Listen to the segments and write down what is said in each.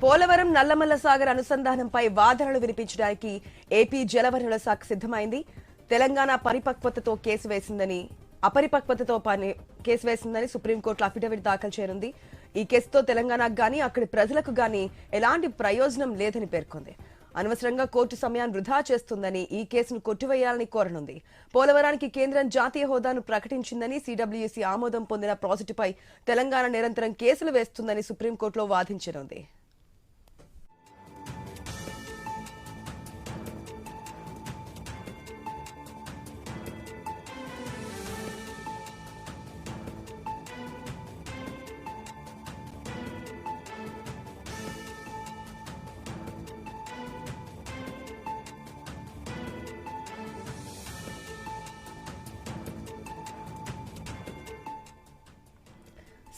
పోలవరం నల్లమల్ల సాగర్ అనుసంధానంపై వాదనలు వినిపించడానికి ఏపీ జలవనరుల శాఖ సిద్ధమైంది. తెలంగాణ పరిపక్వతతో కేసు వేసిందని సుప్రీంకోర్టులో అఫిడవిట్ దాఖలు చేయనుంది. ఈ కేసుతో తెలంగాణకు గానీ అక్కడి ప్రజలకు గానీ ఎలాంటి ప్రయోజనం లేదని పేర్కొంది. అనవసరంగా కోర్టు సమయాన్ని వృధా చేస్తుందని ఈ కేసును కొట్టివేయాలని కోరనుంది. పోలవరానికి కేంద్రం జాతీయ హోదాను ప్రకటించిందని, సిడబ్ల్యూసీ ఆమోదం పొందిన ప్రాజెక్టుపై తెలంగాణ నిరంతరం కేసులు వేస్తుందని సుప్రీంకోర్టులో వాదించనుంది.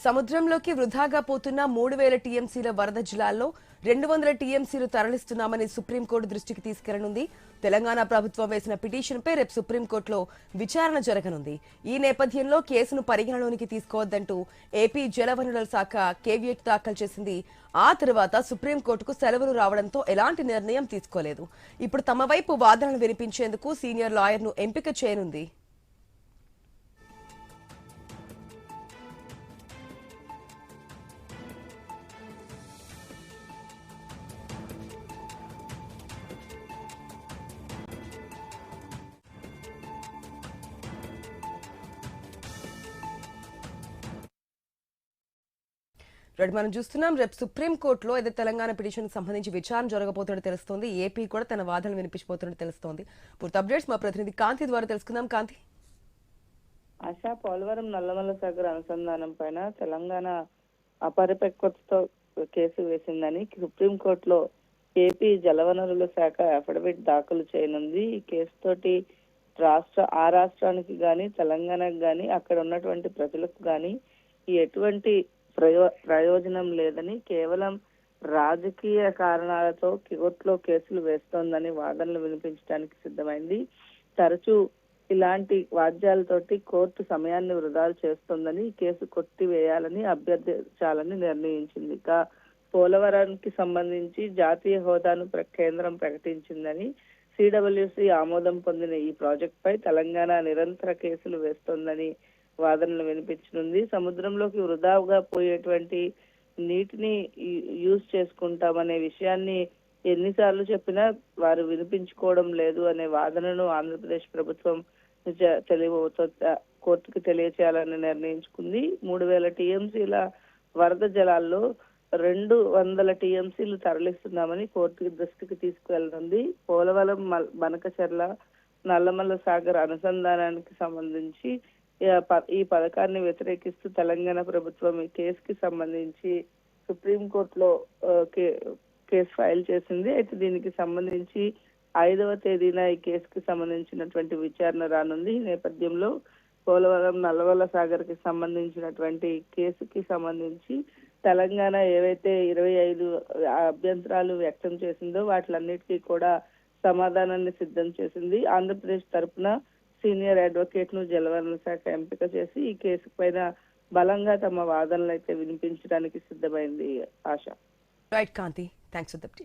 సముద్రంలోకి వృధాగా పోతున్న 3000 టీఎంసీల వరద జిల్లాల్లో 200 టీఎంసీలు తరలిస్తున్నామని సుప్రీంకోర్టు దృష్టికి తీసుకెళ్లనుంది. తెలంగాణ ప్రభుత్వం వేసిన పిటిషన్పై రేపు సుప్రీంకోర్టులో విచారణ జరగనుంది. ఈ నేపథ్యంలో కేసును పరిగణలోనికి తీసుకోవద్దంటూ ఏపీ జలవనరుల శాఖ కేవియట్ దాఖలు చేసింది. ఆ తర్వాత సుప్రీంకోర్టుకు సెలవులు రావడంతో ఎలాంటి నిర్ణయం తీసుకోలేదు. ఇప్పుడు తమ వైపు వాదనలు వినిపించేందుకు సీనియర్ లాయర్ను ఎంపిక చేయనుంది. మనం చూస్తున్నాం రేపు సుప్రీంకోర్టులో ఏదైతే తెలంగాణ పిటిషన్ సంబంధించి విచారణ జరగబోతున్నట్టు తెలుస్తోంది. ఏపీ కూడా తన వాదనలు వినిపించబోతున్నట్టు తెలుస్తోంది. పూర్తి అప్డేట్స్ మా ప్రతినిధి కాంతి ద్వారా తెలుసుకుందాం. కాంతి. ఆశా, పోలవరం నల్లమల్ల సాగర్ అనుసంధానం పైన తెలంగాణ అపరిపక్వతతో కేసు వేసిందని సుప్రీంకోర్టులో ఏపీ జలవనరుల శాఖ అఫిడవిట్ దాఖలు చేయనుంది. ఈ కేసుతోటి ఆ రాష్ట్రానికి గాని తెలంగాణకు గాని అక్కడ ఉన్నటువంటి ప్రజలకు గాని ఎటువంటి ప్రయోజనం లేదని, కేవలం రాజకీయ కారణాలతో కోర్టులో కేసులు వేస్తోందని వాదనలు వినిపించడానికి సిద్ధమైంది. తరచూ ఇలాంటి వాద్యాలతోటి కోర్టు సమయాన్ని వృధా చేస్తోందని, కేసు కొట్టివేయాలని అభ్యర్థించాలని నిర్ణయించింది. ఇక పోలవరానికి సంబంధించి జాతీయ హోదాను కేంద్రం ప్రకటించిందని, సిడబ్ల్యూసీ ఆమోదం పొందిన ఈ ప్రాజెక్ట్ పై తెలంగాణ నిరంతర కేసులు వేస్తోందని వాదనలు వినిపించనుంది. సముద్రంలోకి వృధాగా పోయేటువంటి నీటిని యూజ్ చేసుకుంటామనే విషయాన్ని ఎన్నిసార్లు చెప్పినా వారు వినిపించుకోవడం లేదు అనే వాదనను ఆంధ్రప్రదేశ్ ప్రభుత్వం కోర్టుకు తెలియచేయాలని నిర్ణయించుకుంది. 3000 టీఎంసీల వరద జలాల్లో 200 టీఎంసీలు తరలిస్తున్నామని కోర్టు దృష్టికి తీసుకువెళ్తుంది. పోలవరం బనకచెర్ల నల్లమల్ల సాగర్ అనుసంధానానికి సంబంధించి ఈ పథకాన్ని వ్యతిరేకిస్తూ తెలంగాణ ప్రభుత్వం ఈ కేసుకి సంబంధించి సుప్రీంకోర్టులో కేసు ఫైల్ చేసింది. అయితే దీనికి సంబంధించి 5వ తేదీన ఈ కేసుకి సంబంధించినటువంటి విచారణ రానుంది. ఈ నేపథ్యంలో పోలవరం నల్లమల్ల సాగర్ కి సంబంధించినటువంటి కేసుకి సంబంధించి తెలంగాణ ఏవైతే 25 అభ్యంతరాలు వ్యక్తం చేసిందో వాటిలన్నిటికీ కూడా సమాధానాన్ని సిద్ధం చేసింది. ఆంధ్రప్రదేశ్ తరఫున సీనియర్ అడ్వకేట్ ను జలవనరుల శాఖ ఎంపిక చేసి ఈ కేసు పైన బలంగా తమ వాదనలు అయితే వినిపించడానికి సిద్ధమైంది. Asha. Right Kanthi, thanks for the update.